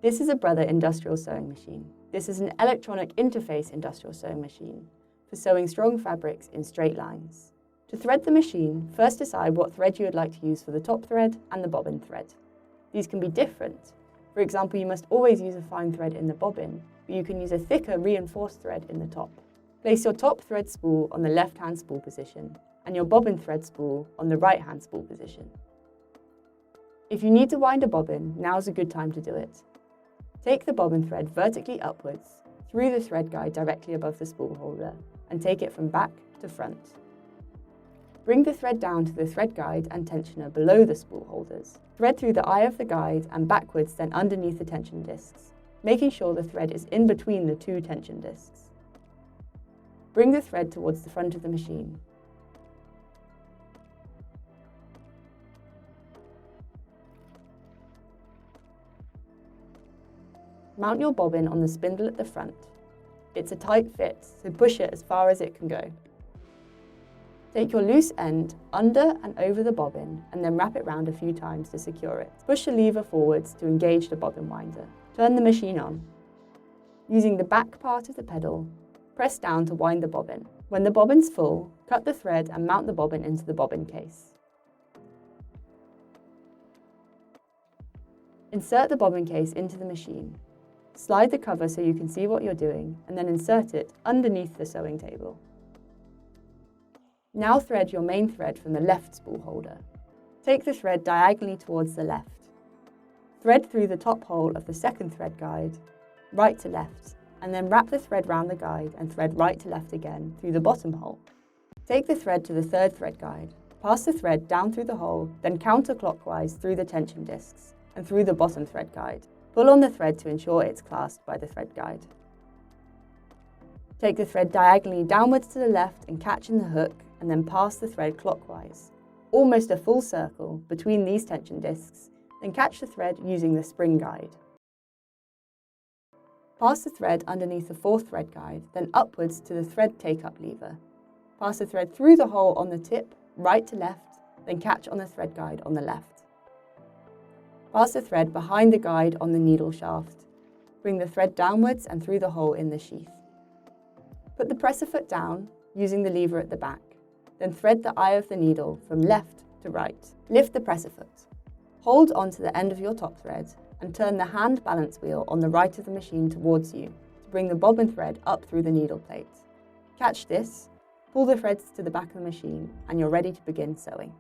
This is a Brother industrial sewing machine. This is an electronic interface industrial sewing machine for sewing strong fabrics in straight lines. To thread the machine, first decide what thread you would like to use for the top thread and the bobbin thread. These can be different. For example, you must always use a fine thread in the bobbin, but you can use a thicker reinforced thread in the top. Place your top thread spool on the left-hand spool position and your bobbin thread spool on the right-hand spool position. If you need to wind a bobbin, now's a good time to do it. Take the bobbin thread vertically upwards through the thread guide directly above the spool holder and take it from back to front. Bring the thread down to the thread guide and tensioner below the spool holders. Thread through the eye of the guide and backwards, then underneath the tension discs, making sure the thread is in between the two tension discs. Bring the thread towards the front of the machine. Mount your bobbin on the spindle at the front. It's a tight fit, so push it as far as it can go. Take your loose end under and over the bobbin and then wrap it round a few times to secure it. Push the lever forwards to engage the bobbin winder. Turn the machine on. Using the back part of the pedal, press down to wind the bobbin. When the bobbin's full, cut the thread and mount the bobbin into the bobbin case. Insert the bobbin case into the machine. Slide the cover so you can see what you're doing and then insert it underneath the sewing table. Now thread your main thread from the left spool holder. Take the thread diagonally towards the left. Thread through the top hole of the second thread guide, right to left, and then wrap the thread round the guide and thread right to left again through the bottom hole. Take the thread to the third thread guide, pass the thread down through the hole, then counterclockwise through the tension discs and through the bottom thread guide. Pull on the thread to ensure it's clasped by the thread guide. Take the thread diagonally downwards to the left and catch in the hook, and then pass the thread clockwise, almost a full circle between these tension discs, then catch the thread using the spring guide. Pass the thread underneath the fourth thread guide, then upwards to the thread take-up lever. Pass the thread through the hole on the tip, right to left, then catch on the thread guide on the left. Pass the thread behind the guide on the needle shaft. Bring the thread downwards and through the hole in the sheath. Put the presser foot down, using the lever at the back. Then thread the eye of the needle from left to right. Lift the presser foot. Hold onto the end of your top thread and turn the hand balance wheel on the right of the machine towards you to bring the bobbin thread up through the needle plate. Catch this, pull the threads to the back of the machine, and you're ready to begin sewing.